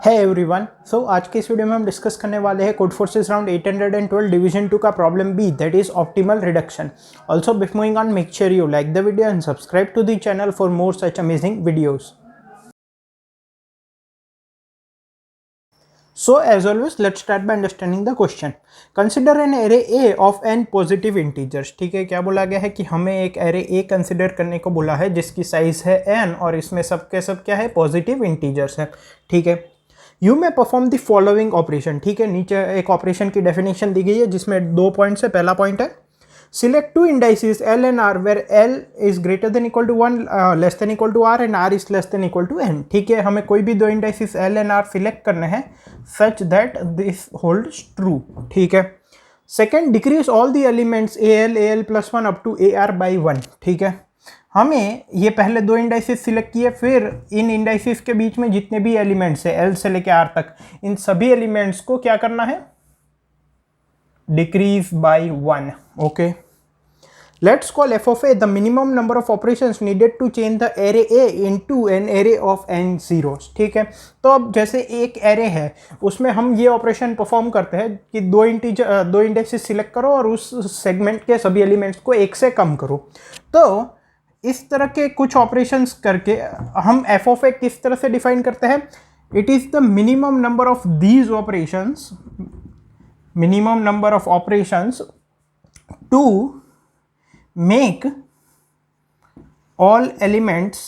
है एवरीवन। सो आज के इस वीडियो में हम डिस्कस करने वाले हैं कोड फोर्सेस राउंड 812 डिवीजन 2 का problem B, that is optimal reduction. Also before moving on, make sure you like the video and subscribe to the channel for more such amazing videos. So as always, let's start by understanding the question. Consider an array A of n positive integers. ठीक है, क्या बोला गया है कि हमें एक array A consider करने को बोला है जिसकी साइज है n और इसमें सब के सब क्या है, पॉजिटिव इंटीजर्स है। ठीक है, यू में परफॉर्म द फॉलोइंग ऑपरेशन। ठीक है, नीचे एक ऑपरेशन की डेफिनेशन दी गई है जिसमें 2 पॉइंट्स है। पहला पॉइंट है select two indices L and R where L is greater than equal to 1, less than equal to R and R is less than equal to N। ठीक है, हमें कोई भी दो indices L and R select करने हैं such that this holds true। ठीक है, second decrease all the elements AL plus 1 up to AR by 1। ठीक है, हमें ये पहले दो इंडाइसिस सिलेक्ट किए, फिर इन इंडाइसिस के बीच में जितने भी एलिमेंट्स है L से लेके R तक, इन सभी एलिमेंट्स को क्या करना है, decrease by 1। okay, let's call f of a the minimum number of operations needed to change the array A into an array of n zeros। ठीक है, तो अब जैसे एक एरे है उसमें हम ये ऑपरेशन परफॉर्म करते हैं कि दो इंडेक्सेस सिलेक्ट करो और उस सेगमेंट के सभी एलिमेंट्स को एक से कम करो। तो इस तरह के कुछ ऑपरेशंस करके हम f of a किस तरह से डिफाइन करते हैं, it is the minimum number of these operations, minimum number of operations to make all elements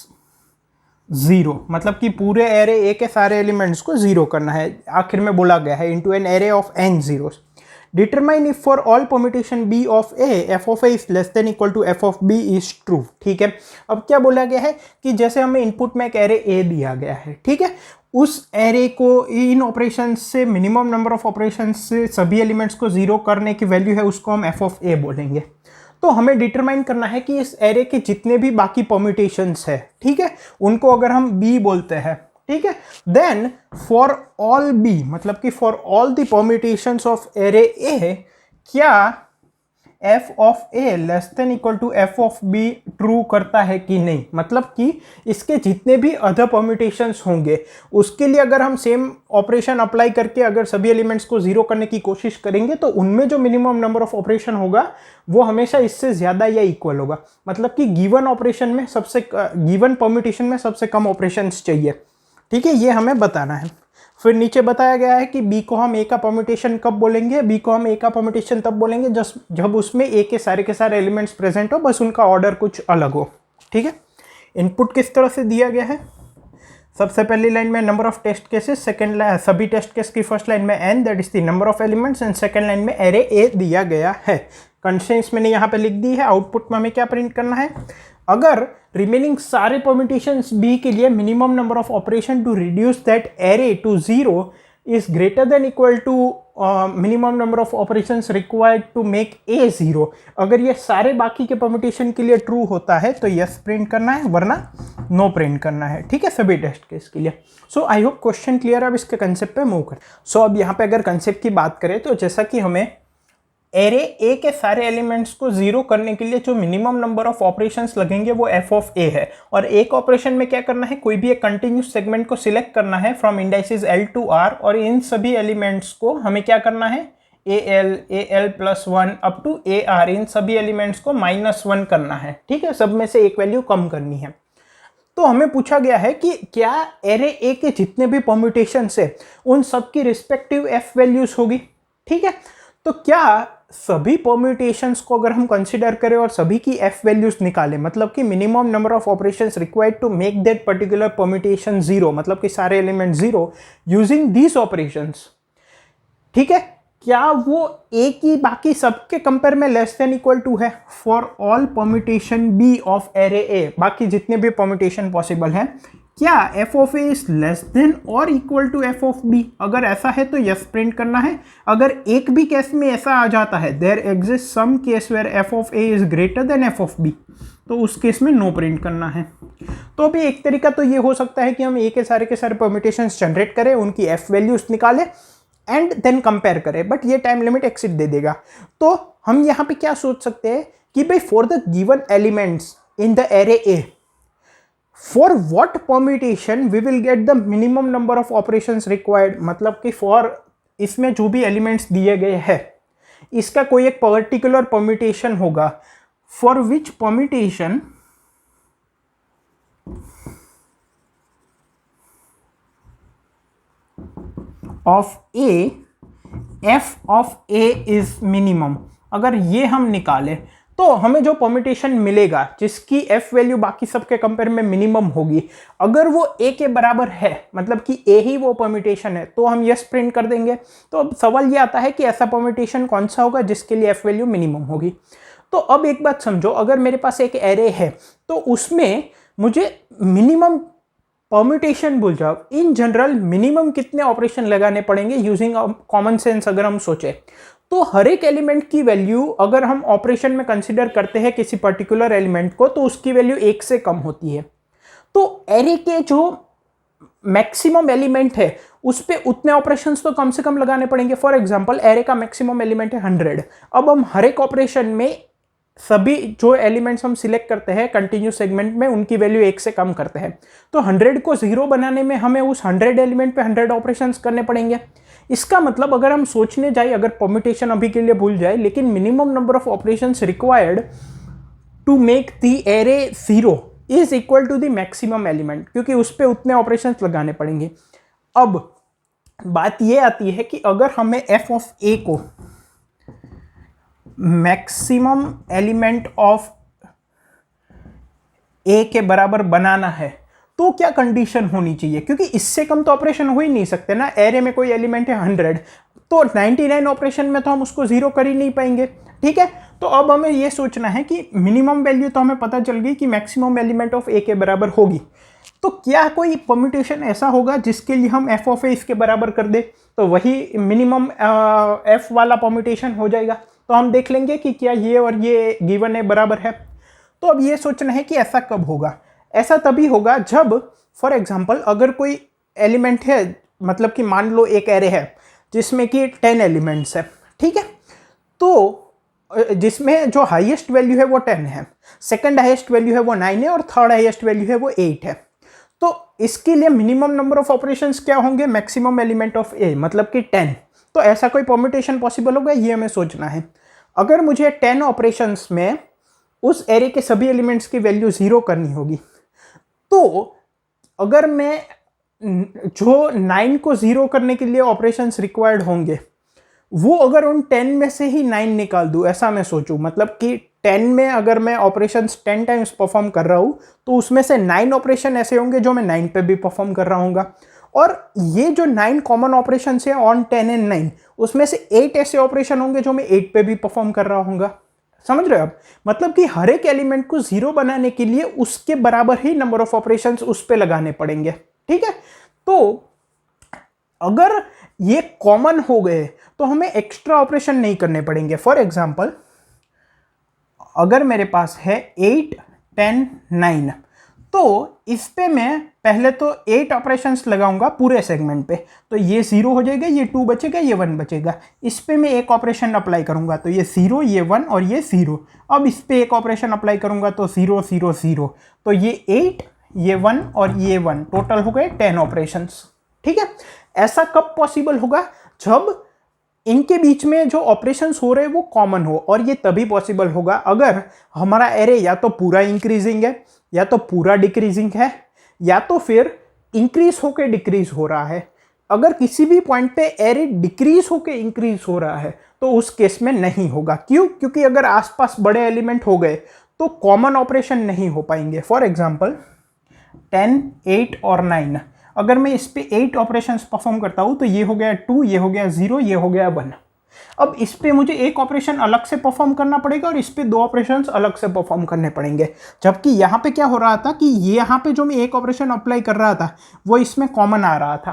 zero। मतलब कि पूरे एरे ए के सारे एलिमेंट्स को जीरो करना है। आखिर में बोला गया है into an array of n zeros। Determine if for all permutation b of a f of a is less than equal to f of b is true। ठीक है, अब क्या बोला गया है कि जैसे हमें इनपुट में एक एरे ए दिया गया है, ठीक है, उस एरे को इन ऑपरेशन से, मिनिमम नंबर ऑफ ऑपरेशन से सभी एलिमेंट्स को जीरो करने की वैल्यू है, उसको हम एफ ऑफ ए बोलेंगे। तो हमें डिटरमाइन करना है कि इस एरे के जितने भी बाकी परम्यूटेशंस है, ठीक है, उनको अगर हम बी बोलते हैं, ठीक है, देन फॉर ऑल बी, मतलब कि for all the permutations of array A, क्या f of a less than equal to f of b true करता है कि नहीं। मतलब कि इसके जितने भी अदर परम्यूटेशंस होंगे उसके लिए अगर हम सेम ऑपरेशन अप्लाई करके अगर सभी एलिमेंट्स को जीरो करने की कोशिश करेंगे तो उनमें जो मिनिमम नंबर ऑफ ऑपरेशन होगा वो हमेशा इससे ज़्यादा या इक्वल होगा। मतलब कि गिवन ऑपरेशन में गिवन परम्यूटेशन में सबसे कम ऑपरेशंस चाहिए। ठीक है, ये हमें बताना है। फिर नीचे बताया गया है कि बी को हम ए का परम्यूटेशन कब बोलेंगे, बी को हम ए का परम्यूटेशन तब बोलेंगे जब उसमें ए के सारे एलिमेंट्स प्रेजेंट हो, बस उनका ऑर्डर कुछ अलग हो। ठीक है, इनपुट किस तरह से दिया गया है, सबसे पहली लाइन में number of test cases, second सभी टेस्ट केस की फर्स्ट लाइन में n, that is the number of elements, and second line में एरे ए दिया गया है। कंस्ट्रेंट्स मैंने यहाँ पे लिख दी है। आउटपुट में हमें क्या प्रिंट करना है, अगर रिमेनिंग सारे परम्यूटेशंस बी के लिए minimum number of operation to reduce that array to zero is greater than equal to minimum number of operations required to make A zero, अगर ये सारे बाकी के परम्यूटेशन के लिए ट्रू होता है तो यस प्रिंट करना है, वरना नो प्रिंट करना है। ठीक है, सभी टेस्ट केस के लिए। सो आई होप क्वेश्चन क्लियर। अब इसके कंसेप्ट पे मूव करें। सो अब यहाँ पे अगर कंसेप्ट की बात करें तो जैसा कि हमें एरे ए के सारे एलिमेंट्स को जीरो करने के लिए जो मिनिमम नंबर ऑफ ऑपरेशंस लगेंगे वो एफ ऑफ ए है, और एक ऑपरेशन में क्या करना है, कोई भी एक कंटिन्यूस सेगमेंट को सिलेक्ट करना है from indices L to R, और इन सभी एलिमेंट्स को हमें क्या करना है, AL plus 1 up to AR, इन सभी एलिमेंट्स को -1 करना है। ठीक है, सब में से एक वैल्यू कम करनी है। तो हमें पूछा गया है कि क्या एरे ए के जितने भी परम्यूटेशंस है उन सब की रिस्पेक्टिव एफ वैल्यूज होगी। ठीक है, तो क्या सभी परम्यूटेशंस को अगर हम कंसीडर करें और सभी की एफ वैल्यूज निकालें, मतलब कि minimum number of operations required to make that particular permutation zero, मतलब कि सारे element zero using these operations, ठीक है, क्या वो ए की बाकी सबके कंपेयर में लेस देन इक्वल टू है for all permutation B of array A, बाकी जितने भी परम्यूटेशन पॉसिबल हैं, क्या f of A is less than और equal to f of B. अगर ऐसा है तो यस प्रिंट करना है। अगर एक भी केस में ऐसा आ जाता है, there exist some case where f of A is greater than f of B, तो उस केस में नो प्रिंट करना है। तो अभी एक तरीका तो ये हो सकता है कि हम ए के सारे परम्यूटेशंस जनरेट करें, उनकी f वैल्यूज निकालें एंड देन कंपेयर करें, बट ये टाइम लिमिट एक्सीड दे देगा। तो हम यहाँ पे क्या सोच सकते हैं कि भाई for the given elements in the array A, for what permutation we will get the minimum number of operations required, मतलब कि फॉर इसमें जो भी एलिमेंट्स दिए गए हैं इसका कोई एक पर्टिकुलर परम्यूटेशन होगा, for which permutation of A F of A is minimum. अगर ये हम निकालें तो हमें जो परम्यूटेशन मिलेगा जिसकी एफ वैल्यू बाकी सबके कंपेयर में मिनिमम होगी, अगर वो ए के बराबर है, मतलब कि ए ही वो परम्यूटेशन है, तो हम यस प्रिंट कर देंगे। तो अब सवाल ये आता है कि ऐसा परम्यूटेशन कौन सा होगा जिसके लिए एफ वैल्यू मिनिमम होगी। तो अब एक बात समझो, अगर मेरे पास एक एरे है तो उसमें मुझे मिनिमम परम्यूटेशन भूल जाओ, इन जनरल मिनिमम कितने ऑपरेशन लगाने पड़ेंगे यूजिंग कॉमन सेंस अगर हम सोचे तो हर एक एलिमेंट की वैल्यू अगर हम ऑपरेशन में कंसीडर करते हैं किसी पर्टिकुलर एलिमेंट को तो उसकी वैल्यू 1 से कम होती है। तो एरे के जो मैक्सिमम एलिमेंट है उस पे उतने ऑपरेशंस तो कम से कम लगाने पड़ेंगे। फॉर एग्जांपल एरे का मैक्सिमम एलिमेंट है 100। अब हम हर एक ऑपरेशन में सभी जो एलिमेंट्स हम सिलेक्ट करते हैं कंटिन्यूस सेगमेंट में उनकी वैल्यू 1 से कम करते हैं। तो 100 को 0 बनाने में हमें उस 100 एलिमेंट पे 100 ऑपरेशंस करने पड़ेंगे। इसका मतलब अगर हम सोचने जाए, अगर परम्यूटेशन अभी के लिए भूल जाए, लेकिन minimum number of operations required to make the array 0 is equal to the maximum element, क्योंकि उस पर उतने ऑपरेशंस लगाने पड़ेंगे। अब बात यह आती है कि अगर हमें एफ ऑफ ए को मैक्सिमम एलिमेंट ऑफ ए के बराबर बनाना है तो क्या कंडीशन होनी चाहिए, क्योंकि इससे कम तो ऑपरेशन हो ही नहीं सकते ना। एरे में कोई एलिमेंट है 100 तो 99 ऑपरेशन में तो हम उसको 0 कर ही नहीं पाएंगे। ठीक है, तो अब हमें यह सोचना है कि मिनिमम वैल्यू तो हमें पता चल गई कि मैक्सिमम एलिमेंट ऑफ ए के बराबर होगी, तो क्या कोई परम्यूटेशन ऐसा होगा जिसके लिए हम एफ ऑफ ए इसके बराबर कर दे, तो वही मिनिमम एफ वाला परम्यूटेशन हो जाएगा। तो हम देख लेंगे कि क्या ये और ये गिवन ए बराबर है। तो अब ये सोचना है कि ऐसा कब होगा। ऐसा तभी होगा जब फॉर एग्जांपल अगर कोई एलिमेंट है, मतलब कि मान लो एक एरे है जिसमें कि 10 एलिमेंट्स है, ठीक है, तो जिसमें जो हाईएस्ट वैल्यू है वो 10 है, सेकंड हाईएस्ट वैल्यू है वो 9 है और थर्ड हाईएस्ट वैल्यू है वो 8 है। तो इसके लिए मिनिमम नंबर ऑफ ऑपरेशंस क्या होंगे, मैक्सिमम एलिमेंट ऑफ ए मतलब कि 10। तो ऐसा कोई परम्यूटेशन पॉसिबल होगा, ये हमें सोचना है। अगर मुझे 10 ऑपरेशंस में उस एरे के सभी एलिमेंट्स की वैल्यू 0 करनी होगी, तो अगर मैं जो 9 को 0 करने के लिए ऑपरेशंस रिक्वायर्ड होंगे वो अगर उन 10 में से ही 9 निकाल दूं, ऐसा मैं सोचूं, मतलब कि 10 में अगर मैं ऑपरेशंस 10 टाइम्स परफॉर्म कर रहा हूं तो उसमें से 9 ऑपरेशन ऐसे होंगे जो मैं 9 पे भी परफॉर्म कर रहा हूँगा, और ये जो 9 कॉमन ऑपरेशन है ऑन 10 एंड 9 उसमें से 8 ऐसे ऑपरेशन होंगे जो मैं 8 पे भी परफॉर्म कर रहा हूँगा। समझ रहे हो आप, मतलब कि हर एक एलिमेंट को 0 बनाने के लिए उसके बराबर ही नंबर ऑफ ऑपरेशंस उस पे लगाने पड़ेंगे। ठीक है, तो अगर ये कॉमन हो गए तो हमें एक्स्ट्रा ऑपरेशन नहीं करने पड़ेंगे। फॉर एग्जांपल अगर मेरे पास है 8, 10, 9, तो इस पे मैं पहले तो 8 ऑपरेशंस लगाऊंगा पूरे सेगमेंट पे, तो ये 0 हो जाएगा, ये 2 बचेगा, ये 1 बचेगा। इस पे मैं एक ऑपरेशन अप्लाई करूंगा तो ये 0, ये 1 और ये 0। अब इस पे एक ऑपरेशन अप्लाई करूंगा तो 0, 0, 0, तो ये 8, ये 1 और ये 1, टोटल हो गए 10 ऑपरेशंस। ठीक है, ऐसा कब पॉसिबल होगा, जब इनके बीच में जो ऑपरेशंस हो रहे हैं वो कॉमन हो, और ये तभी पॉसिबल होगा अगर हमारा एरे या तो पूरा इंक्रीजिंग है, या तो पूरा डिक्रीजिंग है, या तो फिर इंक्रीज होके डिक्रीज हो रहा है। अगर किसी भी पॉइंट पे एरे डिक्रीज होके इंक्रीज हो रहा है तो उस केस में नहीं होगा। क्यों, क्योंकि अगर आसपास बड़े एलिमेंट हो गए तो कॉमन ऑपरेशन नहीं हो पाएंगे। फॉर एग्जांपल 10, 8 और 9, अगर मैं इस पे 8 ऑपरेशंस परफॉर्म करता हूं तो ये हो गया 2, ये हो गया 0, ये हो गया 1। अब इस पे मुझे एक ऑपरेशन अलग से परफॉर्म करना पड़ेगा और इस पे 2 ऑपरेशंस अलग से परफॉर्म करने पड़ेंगे। जबकि यहाँ पे क्या हो रहा था कि यहाँ पे जो मैं एक ऑपरेशन अप्लाई कर रहा था वो इसमें कॉमन आ रहा था,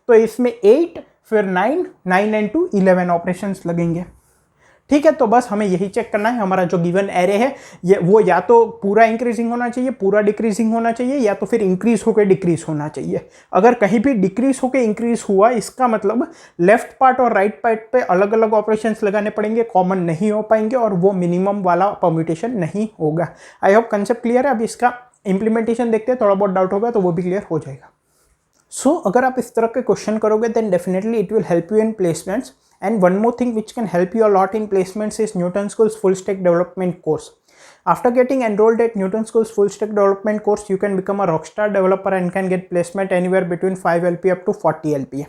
तो इसमें 8 फिर 9, 9 एंड 2 11 ऑपरेशंस लगेंगे। ठीक है, तो बस हमें यही चेक करना है हमारा जो गिवन एरे है ये वो या तो पूरा इंक्रीजिंग होना चाहिए, पूरा डिक्रीजिंग होना चाहिए, या तो फिर इंक्रीज होकर डिक्रीज होना चाहिए। अगर कहीं भी डिक्रीज होकर इंक्रीज हुआ इसका मतलब लेफ्ट पार्ट और राइट पार्ट पे अलग अलग ऑपरेशंस लगाने पड़ेंगे, कॉमन नहीं हो पाएंगे और वो मिनिमम वाला परम्यूटेशन नहीं होगा। आई होप कंसेप्ट क्लियर है। अब इसका इम्प्लीमेंटेशन देखते हैं, थोड़ा बहुत डाउट होगा तो वो भी क्लियर हो जाएगा। सो अगर आप इस तरह के क्वेश्चन करोगे then definitely it will help you in placements. And one more thing which can help you a lot in placements is Newton School's full stack development course. After getting enrolled at Newton School's full stack development course, you can become a rockstar developer and can get placement anywhere between 5 LPA up to 40 LPA.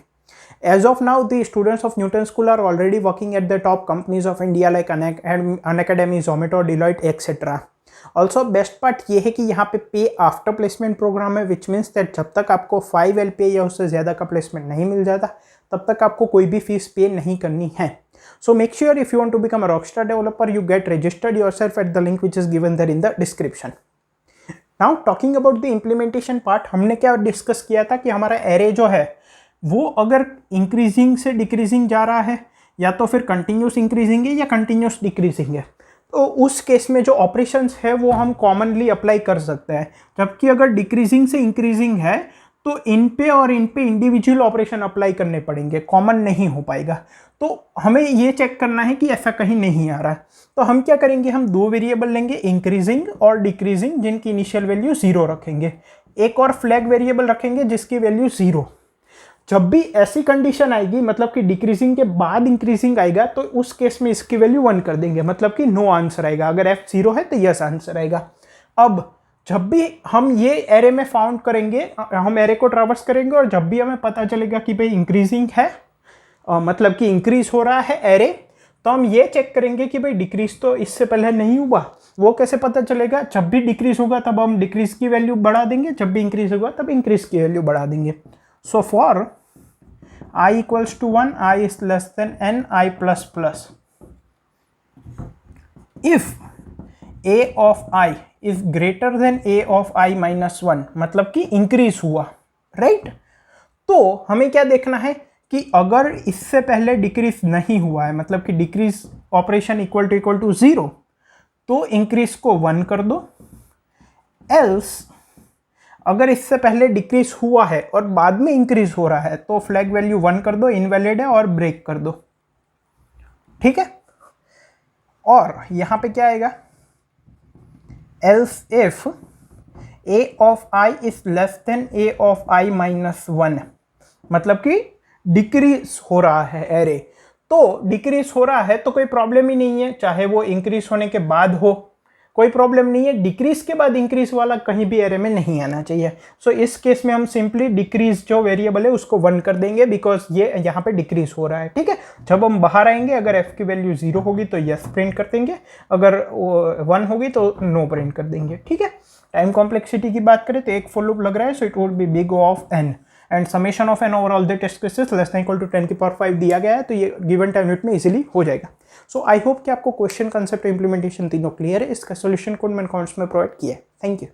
As of now, the students of Newton School are already working at the top companies of India like Unacademy, Zomato, Deloitte, etc. Also, best part ये है कि यहाँ पे पे after placement programme है, which means that जब तक आपको 5 LPA या उससे ज़्यादा का प्लेसमेंट नहीं मिल जाता तब तक आपको कोई भी फीस पे नहीं करनी है. So make sure if you want to become a rockstar developer, you get registered yourself at the link which is given there in the description. Now talking about the implementation part, हमने क्या discuss किया था कि हमारा array जो है वो अगर इंक्रीजिंग से डिक्रीजिंग जा रहा है या तो फिर कंटिन्यूस इंक्रीजिंग है या कंटिन्यूस डिक्रीजिंग है, तो उस केस में जो ऑपरेशंस है वो हम कॉमनली अप्लाई कर सकते हैं. जबकि अगर डिक्रीजिंग से इंक्रीजिंग है तो इन पे इंडिविजुअल ऑपरेशन अप्लाई करने पड़ेंगे, कॉमन नहीं हो पाएगा. तो हमें ये चेक करना है कि ऐसा कहीं नहीं आ रहा है. तो हम क्या करेंगे, हम दो वेरिएबल लेंगे, इंक्रीजिंग और डिक्रीजिंग, जिनकी इनिशियल वैल्यू 0 रखेंगे. एक और फ्लैग वेरिएबल रखेंगे जिसकी वैल्यू 0. जब भी ऐसी कंडीशन आएगी, मतलब कि डिक्रीजिंग के बाद इंक्रीजिंग आएगा, तो उस केस में इसकी वैल्यू 1 कर देंगे, मतलब कि नो आंसर आएगा. अगर एफ 0 है तो यस आंसर आएगा. अब जब भी हम ये एरे में फाउंड करेंगे, हम एरे को ट्रैवर्स करेंगे और जब भी हमें पता चलेगा कि भाई इंक्रीजिंग है, मतलब कि इंक्रीज हो रहा है एरे, तो हम ये चेक करेंगे कि भाई डिक्रीज तो इससे पहले नहीं हुआ. वो कैसे पता चलेगा, जब भी डिक्रीज होगा तब हम डिक्रीज की वैल्यू बढ़ा देंगे, जब भी इंक्रीज होगा तब इंक्रीज की वैल्यू बढ़ा देंगे. So for i equals to 1, i is less than n, i plus plus, if a of i is greater than a of i minus 1, मतलब कि इंक्रीज हुआ, राइट. तो हमें क्या देखना है कि अगर इससे पहले डिक्रीज नहीं हुआ है, मतलब कि डिक्रीज ऑपरेशन इक्वल टू 0, तो इंक्रीज को 1 कर दो. एल्स अगर इससे पहले डिक्रीज हुआ है और बाद में इंक्रीज हो रहा है तो फ्लैग वैल्यू 1 कर दो, इनवैलिड है, और ब्रेक कर दो. ठीक है. और यहां पे क्या आएगा, else if a of i is less then a of i minus 1, मतलब कि डिक्रीज हो रहा है एरे. तो डिक्रीज हो रहा है तो कोई प्रॉब्लम ही नहीं है, चाहे वो इंक्रीज होने के बाद हो, कोई प्रॉब्लम नहीं है. डिक्रीज के बाद इंक्रीज वाला कहीं भी एरे में नहीं आना चाहिए. सो इस केस में हम सिंपली डिक्रीज जो वेरिएबल है उसको 1 कर देंगे, बिकॉज ये यहाँ पे डिक्रीज हो रहा है. ठीक है. जब हम बाहर आएंगे, अगर f की वैल्यू 0 होगी तो यस प्रिंट कर देंगे, अगर 1 होगी तो नो प्रिंट कर देंगे. ठीक है. टाइम कॉम्प्लेक्सिटी की बात करें तो एक फॉर लूप लग रहा है, so it would be big O of n, and summation of n over all the test cases less than equal to 10 की पावर 5 दिया गया है, तो ये गिवन टाइम यूनिट में इजीली हो जाएगा. सो आई होप कि आपको क्वेश्चन, कंसेप्ट, इंप्लीमेंटेशन तीनों क्लियर है. इसका सोल्यूशन कोड मैंने कमेंट्स में प्रोवाइड किया है. Thank you.